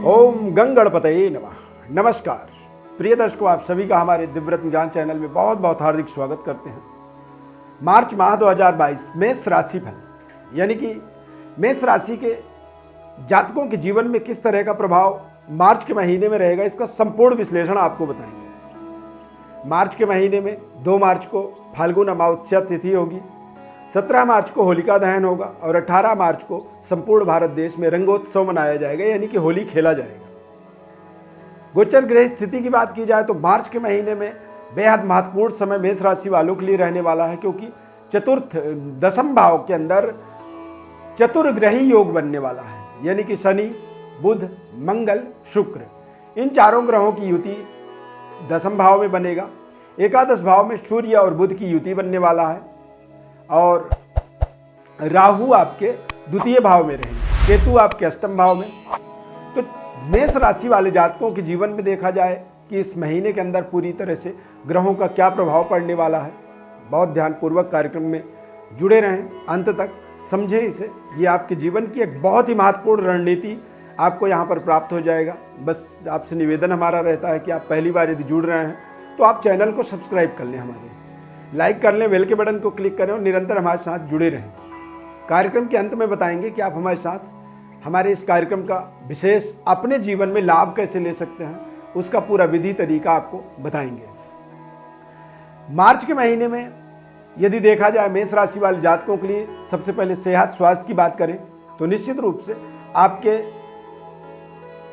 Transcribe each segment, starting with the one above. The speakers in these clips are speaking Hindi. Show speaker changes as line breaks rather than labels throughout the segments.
ओम गंगणपतये नमः। नमस्कार प्रिय दर्शकों, आप सभी का हमारे दिव्यरत्न ज्ञान चैनल में बहुत बहुत हार्दिक स्वागत करते हैं। मार्च माह 2022 मेष राशि फल, यानी कि मेष राशि के जातकों के जीवन में किस तरह का प्रभाव मार्च के महीने में रहेगा, इसका संपूर्ण विश्लेषण आपको बताएंगे। मार्च के महीने में 2 मार्च को फाल्गुन अमावस्या तिथि होगी, 17 मार्च को होलिका दहन होगा और 18 मार्च को संपूर्ण भारत देश में रंगोत्सव मनाया जाएगा, यानी कि होली खेला जाएगा। गोचर ग्रह स्थिति की बात की जाए तो मार्च के महीने में बेहद महत्वपूर्ण समय मेष राशि वालों के लिए रहने वाला है, क्योंकि दशम भाव के अंदर चतुर्ग्रही योग बनने वाला है, यानी कि शनि, बुध, मंगल, शुक्र, इन चारों ग्रहों की युति दशम भाव में बनेगा। एकादश भाव में सूर्य और बुध की युति बनने वाला है और राहु आपके द्वितीय भाव में रहेंगे, केतु आपके अष्टम भाव में। तो मेष राशि वाले जातकों के जीवन में देखा जाए कि इस महीने के अंदर पूरी तरह से ग्रहों का क्या प्रभाव पड़ने वाला है, बहुत ध्यानपूर्वक कार्यक्रम में जुड़े रहें, अंत तक समझें इसे। ये आपके जीवन की एक बहुत ही महत्वपूर्ण रणनीति आपको यहाँ पर प्राप्त हो जाएगा। बस आपसे निवेदन हमारा रहता है कि आप पहली बार यदि जुड़ रहे हैं तो आप चैनल को सब्सक्राइब कर लें, हमारे लाइक कर लें, बेल के बटन को क्लिक करें और निरंतर हमारे साथ जुड़े रहें। कार्यक्रम के अंत में बताएंगे कि आप हमारे साथ हमारे इस कार्यक्रम का विशेष अपने जीवन में लाभ कैसे ले सकते हैं, उसका पूरा विधि तरीका आपको बताएंगे। मार्च के महीने में यदि देखा जाए मेष राशि वाले जातकों के लिए सबसे पहले सेहत स्वास्थ्य की बात करें तो निश्चित रूप से आपके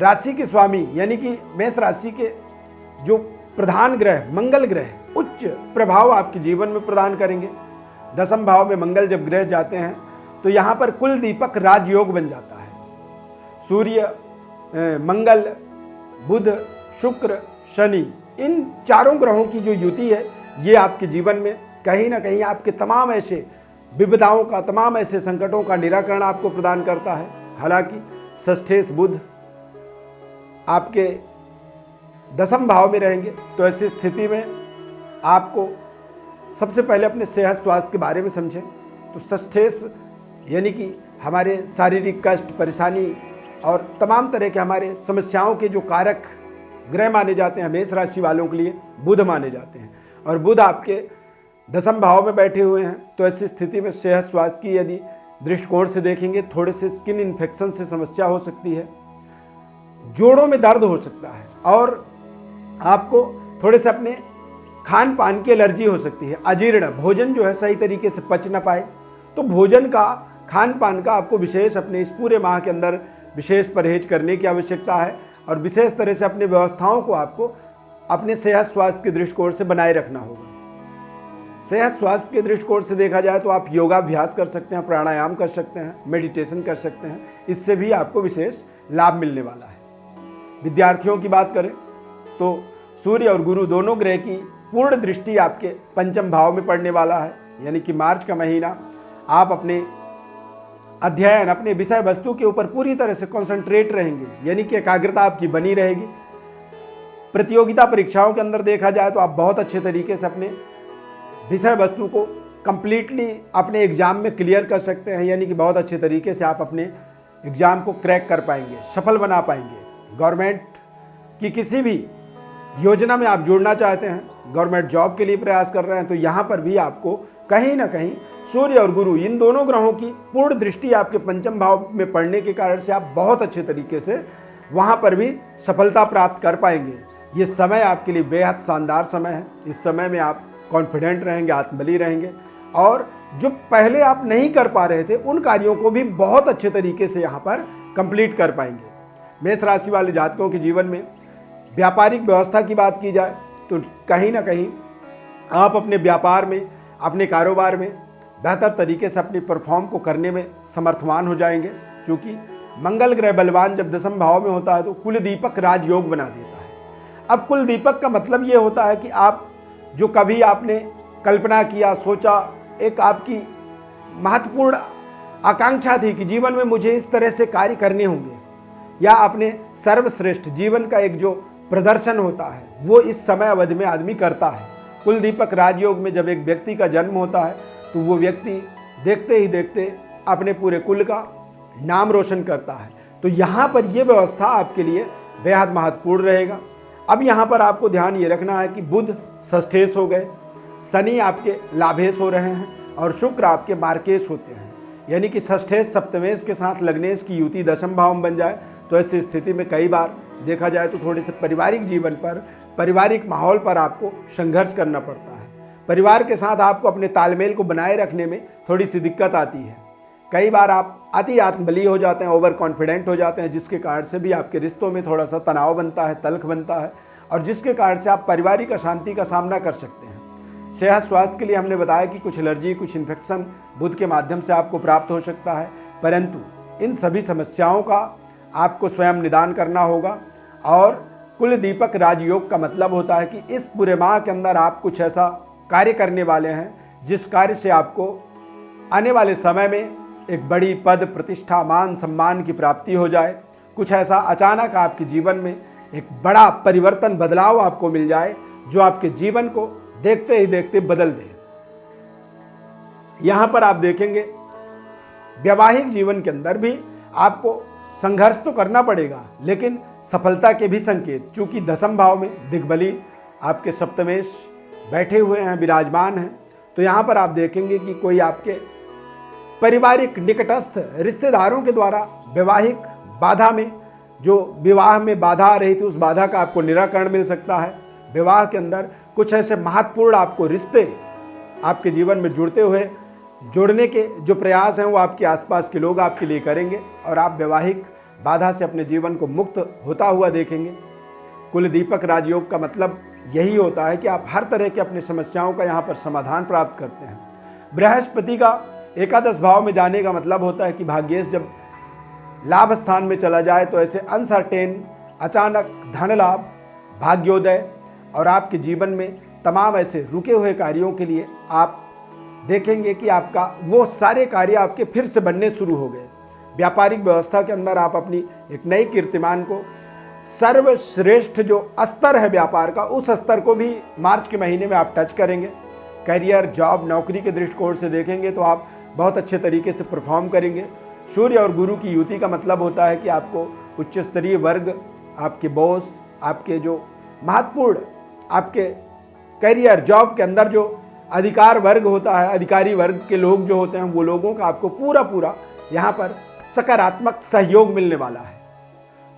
राशि के स्वामी यानी कि मेष राशि के जो प्रधान ग्रह मंगल ग्रह उच्च प्रभाव आपके जीवन में प्रदान करेंगे। दशम भाव में मंगल जब ग्रह जाते हैं तो यहाँ पर कुल दीपक राजयोग बन जाता है। सूर्य, मंगल, बुध, शुक्र, शनि, इन चारों ग्रहों की जो युति है ये आपके जीवन में कहीं ना कहीं आपके तमाम ऐसे विविधाओं का, तमाम ऐसे संकटों का निराकरण आपको प्रदान करता है। हालांकि षष्ठेश बुध आपके दशम भाव में रहेंगे, तो ऐसी स्थिति में आपको सबसे पहले अपने सेहत स्वास्थ्य के बारे में समझें। तो षष्ठेश यानी कि हमारे शारीरिक कष्ट, परेशानी और तमाम तरह के हमारे समस्याओं के जो कारक ग्रह माने जाते हैं मेष राशि वालों के लिए बुध माने जाते हैं, और बुध आपके दशम भाव में बैठे हुए हैं। तो ऐसी स्थिति में सेहत स्वास्थ्य की यदि दृष्टिकोण से देखेंगे, थोड़े से स्किन इन्फेक्शन से समस्या हो सकती है, जोड़ों में दर्द हो सकता है और आपको थोड़े से अपने खान पान की एलर्जी हो सकती है। अजीर्ण भोजन जो है सही तरीके से पच ना पाए, तो भोजन का, खान पान का आपको विशेष अपने इस पूरे माह के अंदर विशेष परहेज करने की आवश्यकता है और विशेष तरह से अपनी व्यवस्थाओं को आपको अपने सेहत स्वास्थ्य के दृष्टिकोण से बनाए रखना होगा। सेहत स्वास्थ्य के दृष्टिकोण से देखा जाए तो आप योगाभ्यास कर सकते हैं, प्राणायाम कर सकते हैं, मेडिटेशन कर सकते हैं, इससे भी आपको विशेष लाभ मिलने वाला है। विद्यार्थियों की बात करें तो सूर्य और गुरु दोनों ग्रह की पूर्ण दृष्टि आपके पंचम भाव में पड़ने वाला है, यानी कि मार्च का महीना आप अपने अध्ययन, अपने विषय वस्तु के ऊपर पूरी तरह से कंसंट्रेट रहेंगे, यानी कि एकाग्रता आपकी बनी रहेगी। प्रतियोगिता परीक्षाओं के अंदर देखा जाए तो आप बहुत अच्छे तरीके से अपने विषय वस्तु को कंप्लीटली अपने एग्जाम में क्लियर कर सकते हैं, यानी कि बहुत अच्छे तरीके से आप अपने एग्जाम को क्रैक कर पाएंगे, सफल बना पाएंगे। गवर्नमेंट की किसी भी योजना में आप जुड़ना चाहते हैं, गवर्नमेंट जॉब के लिए प्रयास कर रहे हैं, तो यहाँ पर भी आपको कहीं ना कहीं सूर्य और गुरु इन दोनों ग्रहों की पूर्ण दृष्टि आपके पंचम भाव में पड़ने के कारण से आप बहुत अच्छे तरीके से वहाँ पर भी सफलता प्राप्त कर पाएंगे। ये समय आपके लिए बेहद शानदार समय है। इस समय में आप कॉन्फिडेंट रहेंगे, आत्मबली रहेंगे और जो पहले आप नहीं कर पा रहे थे उन कार्यों को भी बहुत अच्छे तरीके से यहाँ पर कंप्लीट कर पाएंगे। मेष राशि वाले जातकों के जीवन में व्यापारिक व्यवस्था की बात की जाए तो कहीं ना कहीं आप अपने व्यापार में, अपने कारोबार में बेहतर तरीके से अपनी परफॉर्म को करने में समर्थवान हो जाएंगे, क्योंकि मंगल ग्रह बलवान जब दशम भाव में होता है तो कुल दीपक राजयोग बना देता है। अब कुल दीपक का मतलब ये होता है कि आप जो कभी आपने कल्पना किया, सोचा, एक आपकी महत्वपूर्ण आकांक्षा थी कि जीवन में मुझे इस तरह से कार्य करने होंगे, या अपने सर्वश्रेष्ठ जीवन का एक जो प्रदर्शन होता है वो इस समय अवधि में आदमी करता है। कुल दीपक राजयोग में जब एक व्यक्ति का जन्म होता है तो वो व्यक्ति देखते ही देखते अपने पूरे कुल का नाम रोशन करता है। तो यहाँ पर ये व्यवस्था आपके लिए बेहद महत्वपूर्ण रहेगा। अब यहाँ पर आपको ध्यान ये रखना है कि बुध षष्ठेश हो गए, शनि आपके लाभेश हो रहे हैं और शुक्र आपके मार्केश होते हैं। यानी कि षष्ठेश सप्तमेश के साथ लग्नेश की युति दशम भाव में बन जाए तो ऐसी स्थिति में कई बार देखा जाए तो थोड़े से पारिवारिक जीवन पर, पारिवारिक माहौल पर आपको संघर्ष करना पड़ता है। परिवार के साथ आपको अपने तालमेल को बनाए रखने में थोड़ी सी दिक्कत आती है। कई बार आप अति आत्मबली हो जाते हैं, ओवर कॉन्फिडेंट हो जाते हैं, जिसके कारण से भी आपके रिश्तों में थोड़ा सा तनाव बनता है, तल्ख बनता है और जिसके कारण से आप पारिवारिक अशांति का सामना कर सकते हैं। सेहत स्वास्थ्य के लिए हमने बताया कि कुछ एलर्जी, कुछ इन्फेक्शन बुध के माध्यम से आपको प्राप्त हो सकता है, परंतु इन सभी समस्याओं का आपको स्वयं निदान करना होगा। और कुल दीपक राजयोग का मतलब होता है कि इस पूरे माह के अंदर आप कुछ ऐसा कार्य करने वाले हैं जिस कार्य से आपको आने वाले समय में एक बड़ी पद, प्रतिष्ठा, मान सम्मान की प्राप्ति हो जाए। कुछ ऐसा अचानक आपके जीवन में एक बड़ा परिवर्तन, बदलाव आपको मिल जाए जो आपके जीवन को देखते ही देखते बदल दे। यहां पर आप देखेंगे वैवाहिक जीवन के अंदर भी आपको संघर्ष तो करना पड़ेगा, लेकिन सफलता के भी संकेत, चूंकि दशम भाव में दिग्बली आपके सप्तमेश बैठे हुए हैं, विराजमान हैं, तो यहां पर आप देखेंगे कि कोई आपके पारिवारिक निकटस्थ रिश्तेदारों के द्वारा वैवाहिक बाधा में, जो विवाह में बाधा आ रही थी, उस बाधा का आपको निराकरण मिल सकता है। विवाह के अंदर कुछ ऐसे महत्वपूर्ण आपको रिश्ते आपके जीवन में जोड़ने के जो प्रयास हैं वो आपके आसपास के लोग आपके लिए करेंगे और आप वैवाहिक बाधा से अपने जीवन को मुक्त होता हुआ देखेंगे। कुल दीपक राजयोग का मतलब यही होता है कि आप हर तरह के अपनी समस्याओं का यहाँ पर समाधान प्राप्त करते हैं। बृहस्पति का एकादश भाव में जाने का मतलब होता है कि भाग्येश जब लाभ स्थान में चला जाए तो ऐसे अनसर्टेन, अचानक धन लाभ, भाग्योदय और आपके जीवन में तमाम ऐसे रुके हुए कार्यों के लिए आप देखेंगे कि आपका वो सारे कार्य आपके फिर से बनने शुरू हो गए। व्यापारिक व्यवस्था के अंदर आप अपनी एक नई कीर्तिमान को, सर्वश्रेष्ठ जो स्तर है व्यापार का, उस स्तर को भी मार्च के महीने में आप टच करेंगे। करियर, जॉब, नौकरी के दृष्टिकोण से देखेंगे तो आप बहुत अच्छे तरीके से परफॉर्म करेंगे। सूर्य और गुरु की युति का मतलब होता है कि आपको उच्च स्तरीय वर्ग, आपके बॉस, आपके जो महत्वपूर्ण आपके करियर, जॉब के अंदर जो अधिकार वर्ग होता है, अधिकारी वर्ग के लोग जो होते हैं, वो लोगों का आपको पूरा यहाँ पर सकारात्मक सहयोग मिलने वाला है।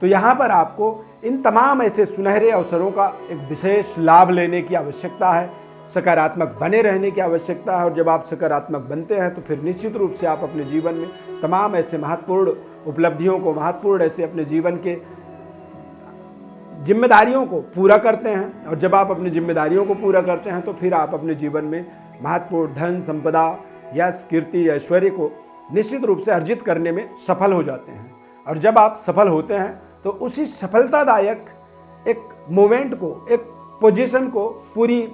तो यहाँ पर आपको इन तमाम ऐसे सुनहरे अवसरों का एक विशेष लाभ लेने की आवश्यकता है, सकारात्मक बने रहने की आवश्यकता है। और जब आप सकारात्मक बनते हैं तो फिर निश्चित रूप से आप अपने जीवन में तमाम ऐसे महत्वपूर्ण उपलब्धियों को, महत्वपूर्ण ऐसे अपने जीवन के जिम्मेदारियों को पूरा करते हैं। और जब आप अपनी जिम्मेदारियों को पूरा करते हैं तो फिर आप अपने जीवन में महत्वपूर्ण धन, संपदा, यश, कीर्ति, ऐश्वर्य को निश्चित रूप से अर्जित करने में सफल हो जाते हैं। और जब आप सफल होते हैं तो उसी सफलतादायक एक मोमेंट को, एक पोजीशन को, पूरी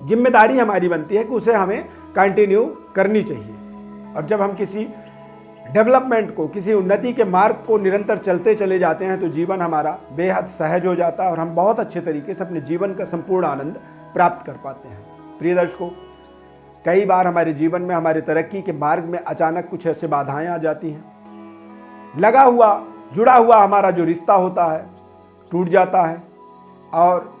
जिम्मेदारी हमारी बनती है कि उसे हमें कंटिन्यू करनी चाहिए। और जब हम किसी डेवलपमेंट को, किसी उन्नति के मार्ग को निरंतर चलते चले जाते हैं तो जीवन हमारा बेहद सहज हो जाता है और हम बहुत अच्छे तरीके से अपने जीवन का संपूर्ण आनंद प्राप्त कर पाते हैं। प्रिय दर्शकों, कई बार हमारे जीवन में, हमारे तरक्की के मार्ग में अचानक कुछ ऐसे बाधाएं आ जाती हैं। लगा हुआ, जुड़ा हुआ हमारा जो रिश्ता होता है टूट जाता है और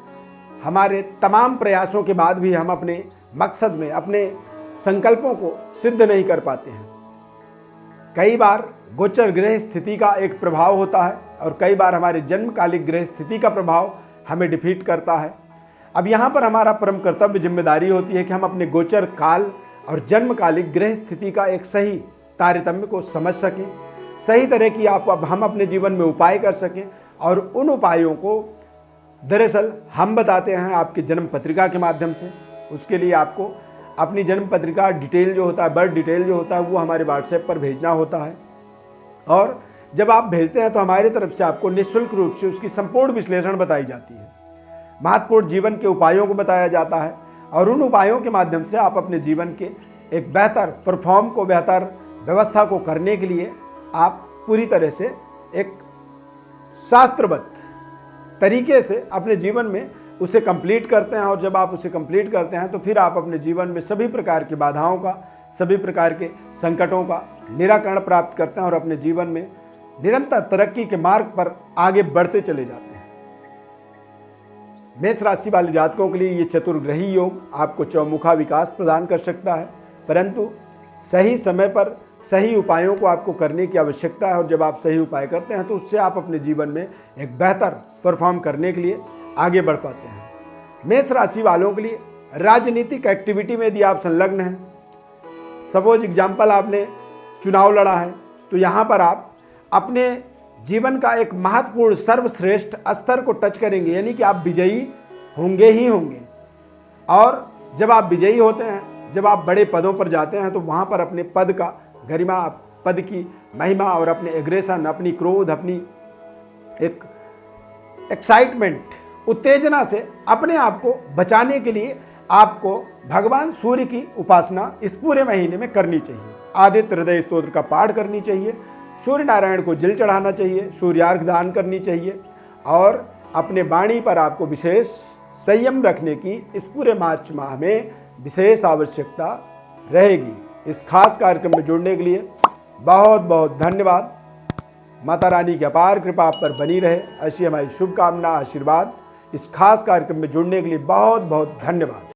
हमारे तमाम प्रयासों के बाद भी हम अपने मकसद में, अपने संकल्पों को सिद्ध नहीं कर पाते हैं। कई बार गोचर ग्रह स्थिति का एक प्रभाव होता है और कई बार हमारे जन्मकालिक ग्रह स्थिति का प्रभाव हमें डिफीट करता है। अब यहाँ पर हमारा परम कर्तव्य, जिम्मेदारी होती है कि हम अपने गोचर काल और जन्मकालिक ग्रह स्थिति का एक सही तारतम्य को समझ सकें, सही तरह की हम अपने जीवन में उपाय कर सकें। और उन उपायों को दरअसल हम बताते हैं आपकी जन्म पत्रिका के माध्यम से। उसके लिए आपको अपनी जन्म पत्रिका डिटेल जो होता है, बर्थ डिटेल जो होता है, वो हमारे व्हाट्सएप पर भेजना होता है। और जब आप भेजते हैं तो हमारी तरफ से आपको निःशुल्क रूप से उसकी संपूर्ण विश्लेषण बताई जाती है, महत्वपूर्ण जीवन के उपायों को बताया जाता है और उन उपायों के माध्यम से आप अपने जीवन के एक बेहतर परफॉर्म को, बेहतर व्यवस्था को करने के लिए आप पूरी तरह से एक शास्त्रबद्ध तरीके से अपने जीवन में उसे कंप्लीट करते हैं। और जब आप उसे कंप्लीट करते हैं तो फिर आप अपने जीवन में सभी प्रकार की बाधाओं का, सभी प्रकार के संकटों का निराकरण प्राप्त करते हैं और अपने जीवन में निरंतर तरक्की के मार्ग पर आगे बढ़ते चले जाते हैं। मेष राशि वाले जातकों के लिए ये चतुर्ग्रही योग आपको चौमुखा विकास प्रदान कर सकता है, परंतु सही समय पर सही उपायों को आपको करने की आवश्यकता है। और जब आप सही उपाय करते हैं तो उससे आप अपने जीवन में एक बेहतर परफॉर्म करने के लिए आगे बढ़ पाते हैं। मेष राशि वालों के लिए राजनीतिक एक्टिविटी में यदि आप संलग्न हैं, सपोज एग्जाम्पल आपने चुनाव लड़ा है, तो यहाँ पर आप अपने जीवन का एक महत्वपूर्ण सर्वश्रेष्ठ स्तर को टच करेंगे, यानी कि आप विजयी होंगे ही होंगे। और जब आप विजयी होते हैं, जब आप बड़े पदों पर जाते हैं, तो वहाँ पर अपने पद का गरिमा, पद की महिमा और अपने एग्रेशन, अपनी क्रोध, अपनी एक एक्साइटमेंट, उत्तेजना से अपने आप को बचाने के लिए आपको भगवान सूर्य की उपासना इस पूरे महीने में करनी चाहिए। आदित्य हृदय स्तोत्र का पाठ करनी चाहिए, सूर्य नारायण को जल चढ़ाना चाहिए, सूर्यार्घ दान करनी चाहिए और अपने वाणी पर आपको विशेष संयम रखने की इस पूरे मार्च माह में विशेष आवश्यकता रहेगी। इस खास कार्यक्रम में जुड़ने के लिए बहुत बहुत धन्यवाद। माता रानी की अपार कृपा आप पर बनी रहे, ऐसी हमारी शुभकामना, आशीर्वाद। इस खास कार्यक्रम में जुड़ने के लिए बहुत बहुत धन्यवाद।